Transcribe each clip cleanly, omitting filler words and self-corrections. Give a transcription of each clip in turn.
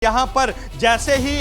यहाँ पर जैसे ही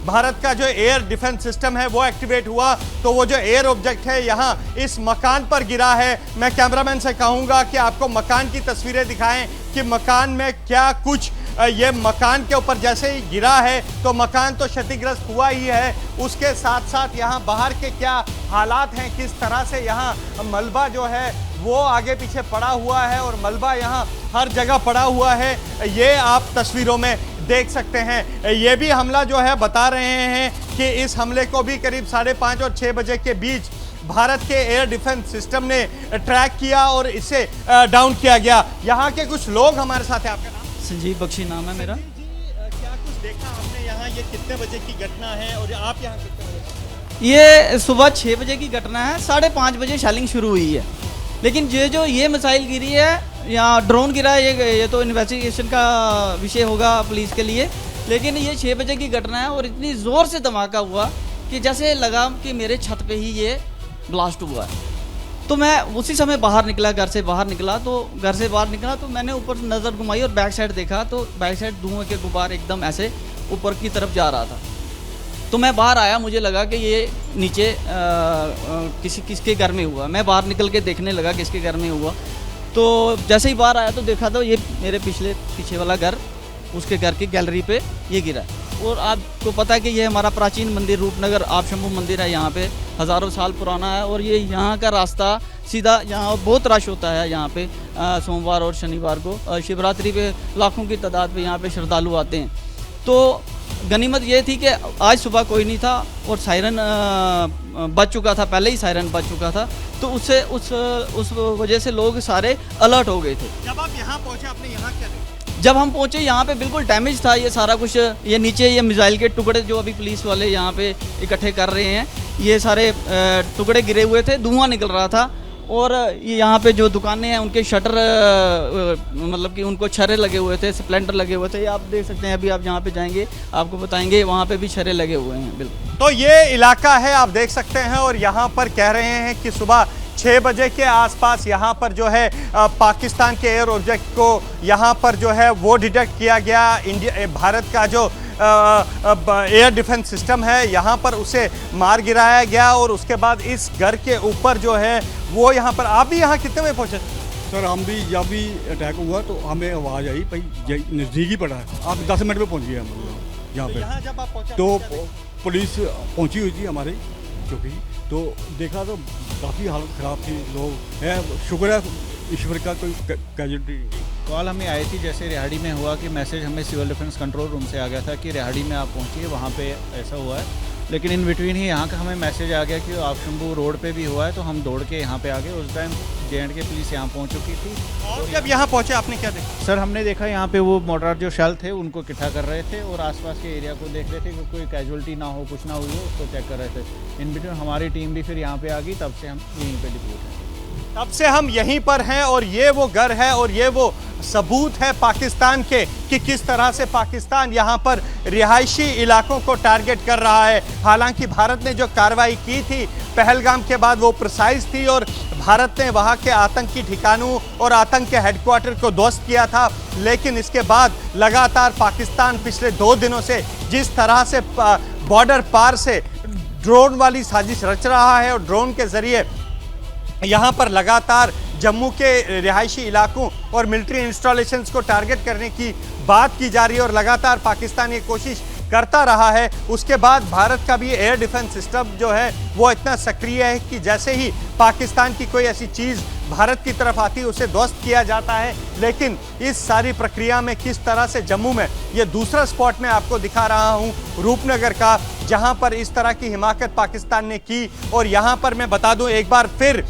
भारत का जो एयर डिफेंस सिस्टम है वो एक्टिवेट हुआ तो वो जो एयर ऑब्जेक्ट है यहाँ इस मकान पर गिरा है। मैं कैमरामैन से कहूँगा कि आपको मकान की तस्वीरें दिखाएं कि मकान में क्या कुछ ये मकान के ऊपर जैसे ही गिरा है तो मकान तो क्षतिग्रस्त हुआ ही है, उसके साथ साथ यहाँ बाहर के क्या हालात हैं, किस तरह से यहाँ मलबा जो है वो आगे पीछे पड़ा हुआ है और मलबा यहाँ हर जगह पड़ा हुआ है, ये आप तस्वीरों में देख सकते हैं। ये भी हमला जो है बता रहे हैं कि इस हमले को भी करीब 5:30 और 6 बजे के बीच भारत के एयर डिफेंस सिस्टम ने ट्रैक किया और इसे डाउन किया गया। यहाँ के कुछ लोग हमारे साथ हैं। आपका नाम? संजीव बख्शी नाम है मेरा। क्या कुछ देखा आपने यहाँ? ये कितने बजे की घटना है और आप यहाँ कितने बजे? ये सुबह 6 बजे की घटना है, 5:30 बजे शेलिंग शुरू हुई है। लेकिन ये मिसाइल गिरी है या ड्रोन गिरा है, ये तो इन्वेस्टिगेशन का विषय होगा पुलिस के लिए। लेकिन ये 6 बजे की घटना है और इतनी ज़ोर से धमाका हुआ कि जैसे लगा कि मेरे छत पे ही ये ब्लास्ट हुआ है। तो मैं उसी समय बाहर निकला, घर से बाहर निकला तो मैंने ऊपर नज़र घुमाई और बैक साइड देखा तो बैक साइड धुएं के गुब्बार एकदम ऐसे ऊपर की तरफ जा रहा था। तो मैं बाहर आया, मुझे लगा कि ये नीचे किसके घर में हुआ। मैं बाहर निकल के देखने लगा किसके घर में हुआ। तो जैसे ही बाहर आया तो देखा तो ये मेरे पीछे वाला घर, उसके घर की गैलरी पे ये गिरा। और आपको पता है कि ये हमारा प्राचीन मंदिर रूपनगर आप शंभू मंदिर है, यहाँ पे हज़ारों साल पुराना है और ये यहाँ का रास्ता सीधा, यहाँ बहुत रश होता है यहाँ पे सोमवार और शनिवार को, शिवरात्रि पे लाखों की तादाद पे यहाँ पे श्रद्धालु आते हैं। तो गनीमत ये थी कि आज सुबह कोई नहीं था और सायरन बज चुका था, पहले ही सायरन बज चुका था, तो उससे उस वजह से लोग सारे अलर्ट हो गए थे। जब आप यहाँ पहुँचे आपने यहाँ क्या देखा? जब हम पहुँचे यहाँ पे बिल्कुल डैमेज था ये सारा कुछ। ये नीचे ये मिसाइल के टुकड़े जो अभी पुलिस वाले यहाँ पे इकट्ठे कर रहे हैं, ये सारे टुकड़े गिरे हुए थे, धुआं निकल रहा था। और ये यहाँ पे जो दुकानें हैं उनके शटर मतलब कि उनको छर्रे लगे हुए थे, स्प्लेंडर लगे हुए थे। ये आप देख सकते हैं, अभी आप जहाँ पे जाएंगे आपको बताएंगे वहाँ पे भी छर्रे लगे हुए हैं। बिल्कुल तो ये इलाका है, आप देख सकते हैं। और यहाँ पर कह रहे हैं कि सुबह 6 बजे के आसपास यहाँ पर जो है पाकिस्तान के एयर ऑब्जेक्ट को यहाँ पर जो है वो डिटेक्ट किया गया। भारत का जो एयर डिफेंस सिस्टम है यहाँ पर उसे मार गिराया गया और उसके बाद इस घर के ऊपर जो है वो यहाँ पर। आप भी यहाँ कितने बजे पहुँचे? सर हम भी जब भी अटैक हुआ तो हमें आवाज़ आई भाई नज़दीक ही पड़ा है, आप 10 मिनट में पहुँच गए हम यहाँ पे। यहाँ जब आप पहुँचे तो पुलिस पहुँची हुई थी हमारी चौकी, तो देखा तो काफ़ी हालत ख़राब थी। लोग है, शुक्र है ईश्वर का कोई कैजुअल्टी। कॉल हमें आई थी जैसे रिहाड़ी में हुआ कि मैसेज हमें सिविल डिफेंस कंट्रोल रूम से आ गया था कि रिहाड़ी में आप पहुंचिए, वहाँ पे ऐसा हुआ है। लेकिन इन बिटवीन ही यहाँ का हमें मैसेज आ गया कि आप शंभू रोड पे भी हुआ है, तो हम दौड़ के यहाँ पे आ गए। उस टाइम J&K पुलिस यहाँ पहुँच चुकी थी। और जब यहाँ पहुँचे आपने क्या देखा? सर हमने देखा यहाँ पे वो मोर्टार जो शेल थे उनको इकट्ठा कर रहे थे और आसपास के एरिया को देख रहे थे कि कोई कैजुअल्टी ना हो, कुछ ना हुई हो, उसको चेक कर रहे थे। इन बिटवीन हमारी टीम भी फिर यहाँ पे आ गई, तब से हम यहीं पर डिप्यूट हैं। तब से हम यहीं पर हैं और ये वो घर है और ये वो सबूत है पाकिस्तान के कि किस तरह से पाकिस्तान यहाँ पर रिहायशी इलाकों को टारगेट कर रहा है। हालांकि भारत ने जो कार्रवाई की थी पहलगाम के बाद वो प्रिसाइज थी और भारत ने वहाँ के आतंकी ठिकानों और आतंक के हेडक्वार्टर को ध्वस्त किया था। लेकिन इसके बाद लगातार पाकिस्तान पिछले 2 दिनों से जिस तरह से बॉर्डर पार से ड्रोन वाली साजिश रच रहा है और ड्रोन के जरिए यहाँ पर लगातार जम्मू के रिहायशी इलाकों और मिलिट्री इंस्टॉलेशंस को टारगेट करने की बात की जा रही है और लगातार पाकिस्तान ये कोशिश करता रहा है। उसके बाद भारत का भी एयर डिफेंस सिस्टम जो है वो इतना सक्रिय है कि जैसे ही पाकिस्तान की कोई ऐसी चीज़ भारत की तरफ आती है उसे ध्वस्त किया जाता है। लेकिन इस सारी प्रक्रिया में किस तरह से जम्मू में ये दूसरा स्पॉट मैं आपको दिखा रहा हूँ रूपनगर का, जहाँ पर इस तरह की हिमाकत पाकिस्तान ने की। और यहाँ पर मैं बता दूँ एक बार फिर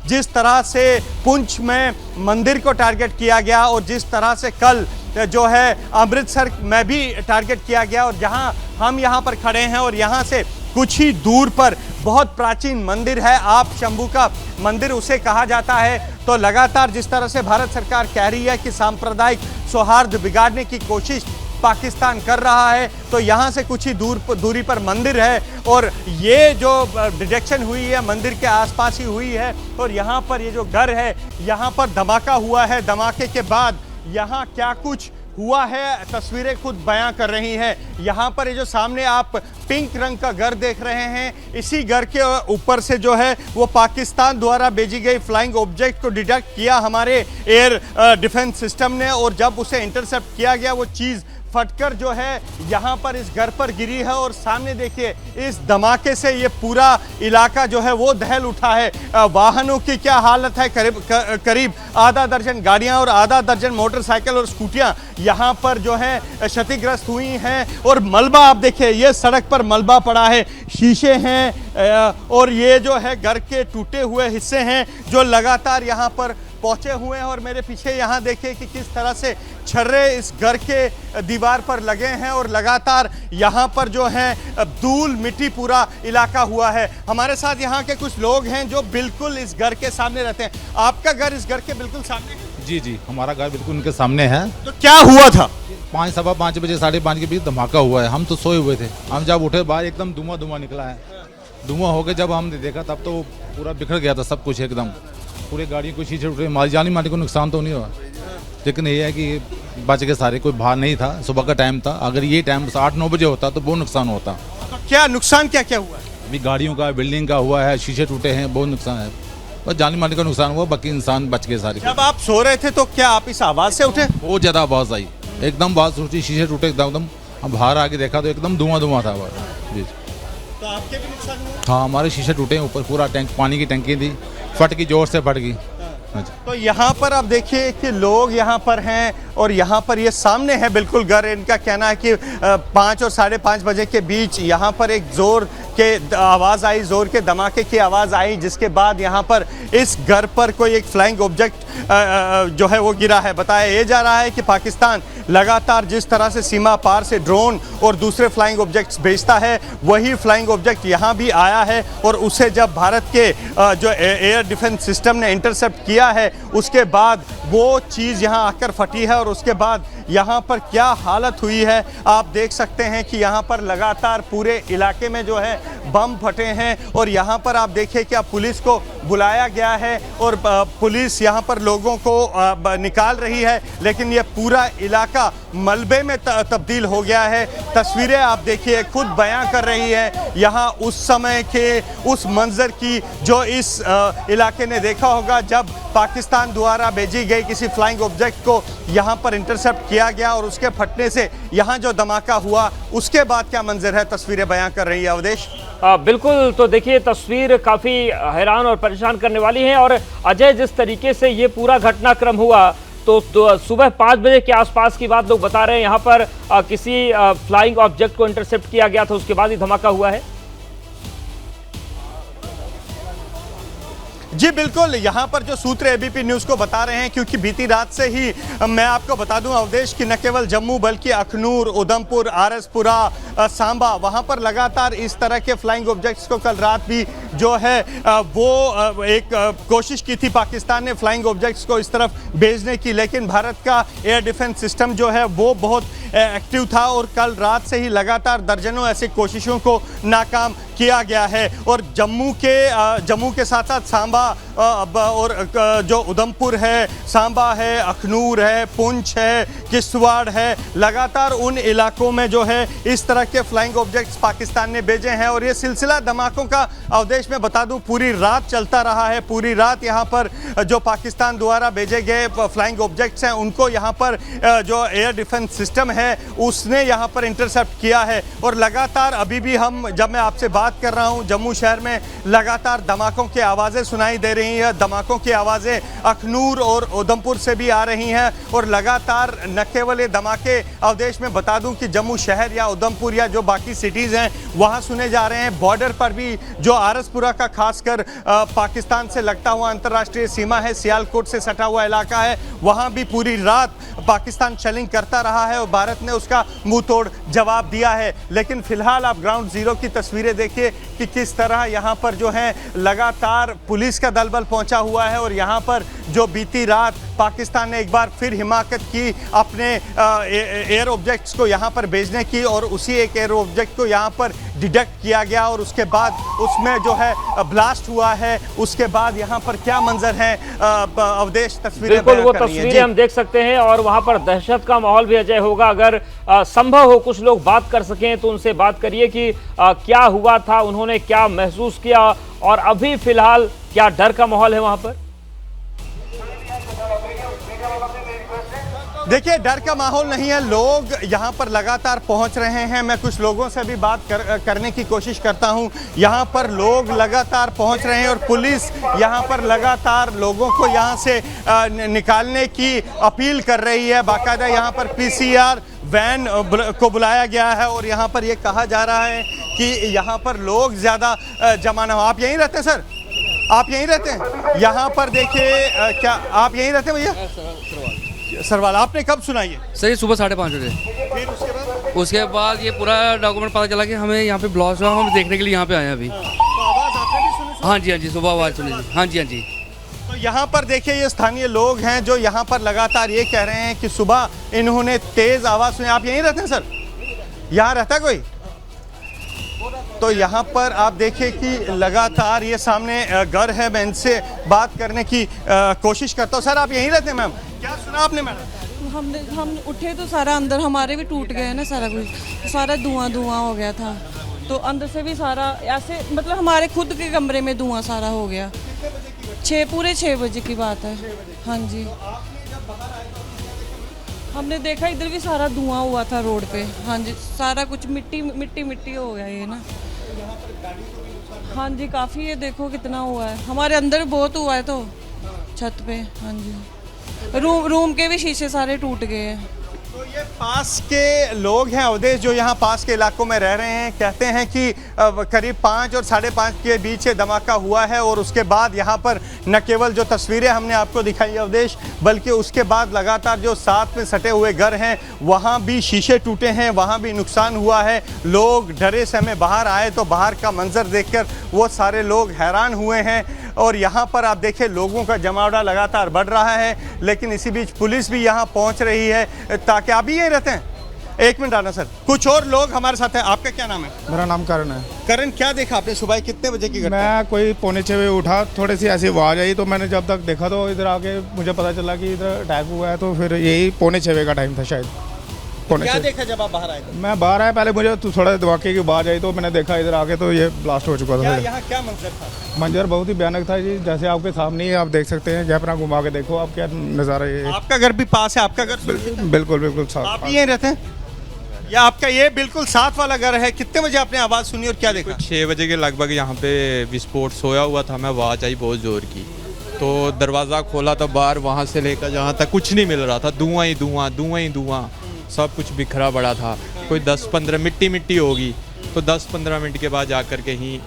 जिस तरह से पुंछ में मंदिर को टारगेट किया गया और जिस तरह से कल जो है अमृतसर में भी टारगेट किया गया और जहाँ हम यहाँ पर खड़े हैं और यहाँ से कुछ ही दूर पर बहुत प्राचीन मंदिर है, आप शंभू का मंदिर उसे कहा जाता है। तो लगातार जिस तरह से भारत सरकार कह रही है कि सांप्रदायिक सौहार्द बिगाड़ने की कोशिश पाकिस्तान कर रहा है, तो यहाँ से कुछ ही दूरी पर मंदिर है और ये जो डिटेक्शन हुई है मंदिर के आसपास ही हुई है। और यहाँ पर ये जो घर है यहाँ पर धमाका हुआ है, धमाके के बाद यहाँ क्या कुछ हुआ है तस्वीरें खुद बयां कर रही हैं। यहाँ पर ये जो सामने आप पिंक रंग का घर देख रहे हैं, इसी घर के ऊपर से जो है वो पाकिस्तान द्वारा भेजी गई फ्लाइंग ऑब्जेक्ट को डिटेक्ट किया हमारे एयर डिफेंस सिस्टम ने, और जब उसे इंटरसेप्ट किया गया वो चीज़ फटकर जो है यहाँ पर इस घर पर गिरी है। और सामने देखिए इस धमाके से ये पूरा इलाका जो है वो दहल उठा है। वाहनों की क्या हालत है, करीब आधा दर्जन गाड़ियाँ और आधा दर्जन मोटरसाइकिल और स्कूटियाँ यहाँ पर जो है क्षतिग्रस्त हुई हैं। और मलबा आप देखिए, ये सड़क पर मलबा पड़ा है, शीशे हैं और ये जो है घर के टूटे हुए हिस्से हैं जो लगातार यहाँ पर पहुंचे हुए हैं। और मेरे पीछे यहाँ देखिए कि किस तरह से छर्रे इस घर के दीवार पर लगे हैं और लगातार यहाँ पर जो है धूल मिट्टी पूरा इलाका हुआ है। हमारे साथ यहाँ के कुछ लोग हैं जो बिल्कुल इस घर के सामने रहते हैं। आपका घर इस घर के बिल्कुल सामने है? जी जी, हमारा घर बिल्कुल उनके सामने है। तो क्या हुआ था? 5 सवा 5 बजे 5:30 के बीच धमाका हुआ है। हम तो सोए हुए थे, हम जब उठे बाहर एकदम धुआं निकला है। धुआं हो गया जब हमने देखा तब तो पूरा बिखर गया था सब कुछ, एकदम पूरे गाड़ियों को शीशे उठे। माल जानी माली को नुकसान तो नहीं हुआ, लेकिन ये है कि बच के सारे, कोई बाहर नहीं था। सुबह का टाइम था, अगर ये टाइम 8-9 बजे होता तो बहुत नुकसान होता। तो क्या नुकसान क्या क्या हुआ? अभी गाड़ियों का, बिल्डिंग का हुआ है, शीशे टूटे हैं, बहुत नुकसान है। बस जानी माली का नुकसान हुआ, बाकी इंसान बच गए सारे। जब आप सो रहे थे तो क्या आप इस आवाज़ से उठे? बहुत ज़्यादा आवाज़ आई, एकदम आवाज़ टूटी, शीशे टूटे एकदम। हम बाहर आके देखा तो एकदम धुआं था बाहर। जी, तो आपके भी नुकसान हुआ? हाँ, हमारे शीशे टूटे हैं ऊपर, पूरा टैंक, पानी की टंकी थी, फट गई, जोर से फट गई। तो यहाँ पर आप देखिए कि लोग यहाँ पर हैं और यहाँ पर ये सामने है बिल्कुल घर। इनका कहना है कि 5 और 5:30 बजे के बीच यहाँ पर एक जोर के आवाज़ आई, जोर के धमाके की आवाज़ आई, जिसके बाद यहाँ पर इस घर पर कोई एक फ्लाइंग ऑब्जेक्ट जो है वो गिरा है। बताया ये जा रहा है कि पाकिस्तान लगातार जिस तरह से सीमा पार से ड्रोन और दूसरे फ्लाइंग ऑब्जेक्ट्स भेजता है, वही फ्लाइंग ऑब्जेक्ट यहाँ भी आया है। और उसे जब भारत के जो एयर डिफेंस सिस्टम ने इंटरसेप्ट किया है, उसके बाद वो चीज़ यहाँ आकर फटी है। और उसके बाद यहाँ पर क्या हालत हुई है आप देख सकते हैं कि यहाँ पर लगातार पूरे इलाके में जो है बम फटे हैं। और यहाँ पर आप देखिए कि अब पुलिस को बुलाया गया है और पुलिस यहाँ पर लोगों को निकाल रही है, लेकिन ये पूरा इलाका मलबे में तब्दील हो गया है। तस्वीरें आप देखिए खुद बयां कर रही है यहाँ उस समय के उस मंजर की जो इस इलाके ने देखा होगा जब पाकिस्तान द्वारा भेजी गई किसी फ्लाइंग ऑब्जेक्ट को यहाँ पर इंटरसेप्ट किया गया और उसके फटने से यहाँ जो धमाका हुआ, उसके बाद क्या मंजर है, तस्वीरें बयां कर रही है अवधेश। बिल्कुल, तो देखिए तस्वीर काफ़ी हैरान और परेशान करने वाली है। और अजय, जिस तरीके से ये पूरा घटनाक्रम हुआ तो सुबह 5 बजे के आसपास की बात लोग बता रहे हैं, यहाँ पर किसी फ्लाइंग ऑब्जेक्ट को इंटरसेप्ट किया गया था, उसके बाद ही धमाका हुआ है। जी बिल्कुल, यहाँ पर जो सूत्र एबीपी न्यूज़ को बता रहे हैं, क्योंकि बीती रात से ही मैं आपको बता दूं अवधेश की न केवल जम्मू बल्कि अखनूर, उधमपुर, आरएसपुरा, सांबा, वहाँ पर लगातार इस तरह के फ्लाइंग ऑब्जेक्ट्स को कल रात भी जो है वो एक कोशिश की थी पाकिस्तान ने फ्लाइंग ऑब्जेक्ट्स को इस तरफ भेजने की, लेकिन भारत का एयर डिफेंस सिस्टम जो है वो बहुत एक्टिव था और कल रात से ही लगातार दर्जनों ऐसी कोशिशों को नाकाम किया गया है। और जम्मू के साथ साथ सांबा और जो उधमपुर है, सांबा है, अखनूर है, पुंछ है, किश्तवाड़ है, लगातार उन इलाकों में जो है इस तरह के फ्लाइंग ऑब्जेक्ट्स पाकिस्तान ने भेजे हैं। और ये सिलसिला धमाकों का अवधेश में बता दूं पूरी रात चलता रहा है। पूरी रात यहाँ पर जो पाकिस्तान द्वारा भेजे गए फ्लाइंग ऑब्जेक्ट्स हैं उनको यहाँ पर जो एयर डिफेंस सिस्टम है उसने यहाँ पर इंटरसेप्ट किया है। और लगातार अभी भी जब मैं आपसे बात कर रहा हूँ, जम्मू शहर में लगातार धमाकों की आवाज़ें सुनाई दे रही हैं। धमाकों की आवाज़ें अखनूर और उधमपुर से भी आ रही हैं। और लगातार न केवल ये धमाके अवधेश में बता दूं कि जम्मू शहर या उधमपुर या जो बाकी सिटीज़ हैं वहाँ सुने जा रहे हैं। बॉर्डर पर भी जो आरएसपुरा का खासकर पाकिस्तान से लगता हुआ अंतर्राष्ट्रीय सीमा है, सियालकोट से सटा हुआ इलाका है, वहाँ भी पूरी रात पाकिस्तान शेलिंग करता रहा है और भारत ने उसका मुंह तोड़ जवाब दिया है। लेकिन फिलहाल आप ग्राउंड जीरो की तस्वीरें देखिए कि किस तरह यहाँ पर जो है लगातार पुलिस का दलबल पहुँचा हुआ है और यहाँ पर जो बीती रात पाकिस्तान ने एक बार फिर हिमाकत की अपने एयर ऑब्जेक्ट्स को यहाँ पर भेजने की, और उसी एक एयर ऑब्जेक्ट को यहाँ पर डिटेक्ट किया गया और उसके बाद उसमें जो है ब्लास्ट हुआ है। उसके बाद यहाँ पर क्या मंजर है अवधेश, तस्वीरें बिल्कुल वो तस्वीरें हम देख सकते हैं और वहां पर दहशत का माहौल भी अजय होगा। अगर संभव हो कुछ लोग बात कर सकें तो उनसे बात करिए कि क्या हुआ था, उन्होंने क्या महसूस किया और अभी फिलहाल क्या डर का माहौल है वहां पर। देखिए, डर का माहौल नहीं है, लोग यहाँ पर लगातार पहुँच रहे हैं। मैं कुछ लोगों से भी बात करने की कोशिश करता हूँ। यहाँ पर लोग लगातार पहुँच रहे हैं और पुलिस यहाँ पर लगातार लोगों को यहाँ से निकालने की अपील कर रही है। बाकायदा यहाँ पर PCR वैन को बुलाया गया है और यहाँ पर ये कहा जा रहा है कि यहाँ पर लोग ज़्यादा जमा ना हो। आप यहीं रहते हैं सर? आप यहीं रहते हैं? यहाँ पर देखिए, क्या आप यहीं रहते हैं भैया? सरवाल, आपने कब सुना ये? सर ये सुबह 5:30 बजे। फिर उसके बाद ये पूरा डॉक्यूमेंट पता चला कि हमें यहाँ पे ब्लास्ट हुआ, हम देखने के लिए यहाँ पे आए हैं अभी। तो आवाज़ आपने भी सुनी? हाँ जी सुबह आवाज़ सुनी थी। हाँ जी। तो यहाँ पर देखिए, ये स्थानीय लोग हैं जो यहाँ पर लगातार ये कह रहे हैं कि सुबह इन्होंने तेज़ आवाज़ सुनी। आप यहीं रहते हैं सर? यहाँ रहता है कोई? तो यहाँ पर आप देखिए कि लगातार ये सामने घर है। मैं इनसे बात करने की कोशिश करता हूँ। सर आप यहीं रहते हैं मैम? क्या सुना आपने मैडम? हम उठे तो सारा अंदर हमारे भी टूट गए ना, सारा कुछ, सारा धुआं हो गया था। तो अंदर से भी सारा ऐसे, मतलब हमारे खुद के कमरे में धुआं सारा हो गया। पूरे 6 बजे की बात है। हाँ जी, हमने देखा इधर भी सारा धुआं हुआ था रोड पे। हाँ जी, सारा कुछ मिट्टी हो गया ये ना। हाँ जी, काफ़ी, ये देखो कितना हुआ है। हमारे अंदर बहुत हुआ है तो छत पे। हाँ जी, रूम के भी शीशे सारे टूट गए हैं। तो ये पास के लोग हैं अवधेश, जो यहाँ पास के इलाकों में रह रहे हैं, कहते हैं कि करीब 5 और 5:30 के बीच ये धमाका हुआ है और उसके बाद यहाँ पर न केवल जो तस्वीरें हमने आपको दिखाई अवधेश, बल्कि उसके बाद लगातार जो साथ में सटे हुए घर हैं वहाँ भी शीशे टूटे हैं, वहाँ भी नुकसान हुआ है। लोग डरे समय बाहर आए तो बाहर का मंजर देखकर वो सारे लोग हैरान हुए हैं और यहाँ पर आप देखें लोगों का जमावड़ा लगातार बढ़ रहा है। लेकिन इसी बीच पुलिस भी यहाँ पहुँच रही है ताकि आप भी यहीं रहते हैं? एक मिनट आना सर, कुछ और लोग हमारे साथ हैं। आपका क्या नाम है? मेरा नाम करण है। करण, क्या देखा आपने? सुबह कितने बजे की घटना? मैं कोई 5:45 बजे उठा, थोड़ी सी ऐसी आवाज़ आई तो मैंने जब तक देखा तो इधर आके मुझे पता चला कि इधर अटैक हुआ है। तो फिर यही 5:45 बजे का टाइम था शायद। क्या देखा जब आप बाहर आए थे? मैं बाहर आया, पहले मुझे तो थोड़ा धमाके की आवाज़ आई तो मैंने देखा इधर आके तो ये ब्लास्ट हो चुका था। यहाँ क्या मंजर था? मंजर बहुत ही भयानक था जी, जैसे आपके सामने ही आप देख सकते हैं। जहाँ पर घुमा के देखो आप, क्या नज़ारा ये। आपका घर भी पास है? आपका घर? बिल्कुल साथ। आप भी यहीं रहते हैं या आपका ये बिल्कुल साथ वाला घर है? कितने बजे आपने आवाज़ सुनी और क्या देखा? 6 बजे के लगभग यहाँ पे विस्फोट सोया हुआ था मैं, आवाज़ आई बहुत ज़ोर की तो दरवाज़ा खोला तो बाहर वहाँ से लेकर जहाँ तक कुछ नहीं मिल रहा था, धुआं ही धुआं, सब कुछ बिखरा पड़ा था। कोई 10-15 मिट्टी होगी तो 10-15 मिनट के बाद जाकर के ही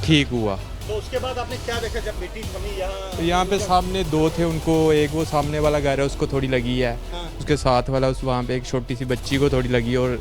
ठीक हुआ। तो उसके बाद आपने क्या देखा जब मिट्टी थमी यहाँ? तो यहाँ पे सामने 2 थे, उनको एक वो सामने वाला घर है उसको थोड़ी लगी है। हाँ। उसके साथ वाला वहाँ पे एक छोटी सी बच्ची को थोड़ी लगी और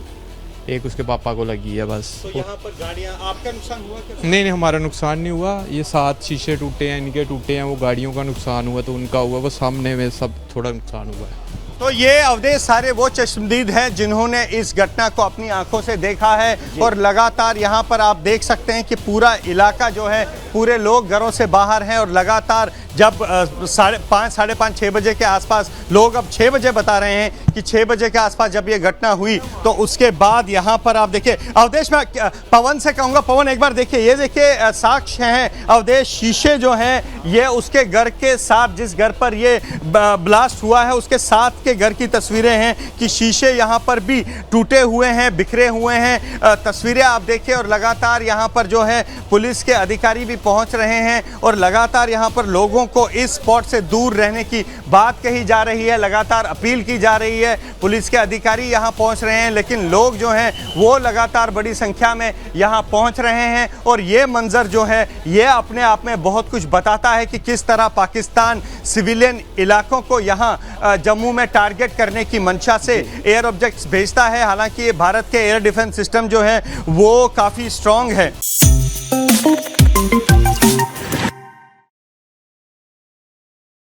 एक उसके पापा को लगी है बस। तो यहाँ पर गाड़ियाँ, आपका नुकसान हुआ क्या? नहीं, हमारा नुकसान नहीं हुआ। ये 7 शीशे टूटे हैं, इनके टूटे हैं, वो गाड़ियों का नुकसान हुआ तो उनका हुआ, वो सामने में सब थोड़ा नुकसान हुआ है। तो ये अवधेश सारे वो चश्मदीद हैं जिन्होंने इस घटना को अपनी आंखों से देखा है और लगातार यहाँ पर आप देख सकते हैं कि पूरा इलाका जो है, पूरे लोग घरों से बाहर हैं और लगातार जब 5:30 साढ़े 5 6 बजे के आसपास, लोग अब 6 बजे बता रहे हैं कि 6 बजे के आसपास जब ये घटना हुई तो उसके बाद यहाँ पर आप देखिए अवधेश, मैं पवन से कहूँगा, पवन एक बार देखिए, ये देखिए साक्ष्य हैं अवधेश, शीशे जो हैं ये उसके घर के साथ, जिस घर पर ये ब्लास्ट हुआ है उसके साथ के घर की तस्वीरें हैं कि शीशे यहाँ पर भी टूटे हुए हैं, बिखरे हुए हैं। तस्वीरें आप देखिए और लगातार यहाँ पर जो है पुलिस के अधिकारी भी पहुँच रहे हैं और लगातार यहाँ पर लोगों को इस स्पॉट से दूर रहने की बात कही जा रही है, लगातार अपील की जा रही है। पुलिस के अधिकारी यहां पहुंच रहे हैं लेकिन लोग जो हैं वो लगातार बड़ी संख्या में यहां पहुंच रहे हैं और ये मंजर जो है ये अपने आप में बहुत कुछ बताता है कि किस तरह पाकिस्तान सिविलियन इलाकों को यहां जम्मू में टारगेट करने की मंशा से एयर ऑब्जेक्ट्स भेजता है। हालांकि ये भारत के एयर डिफेंस सिस्टम जो है वो काफ़ी स्ट्रॉन्ग है।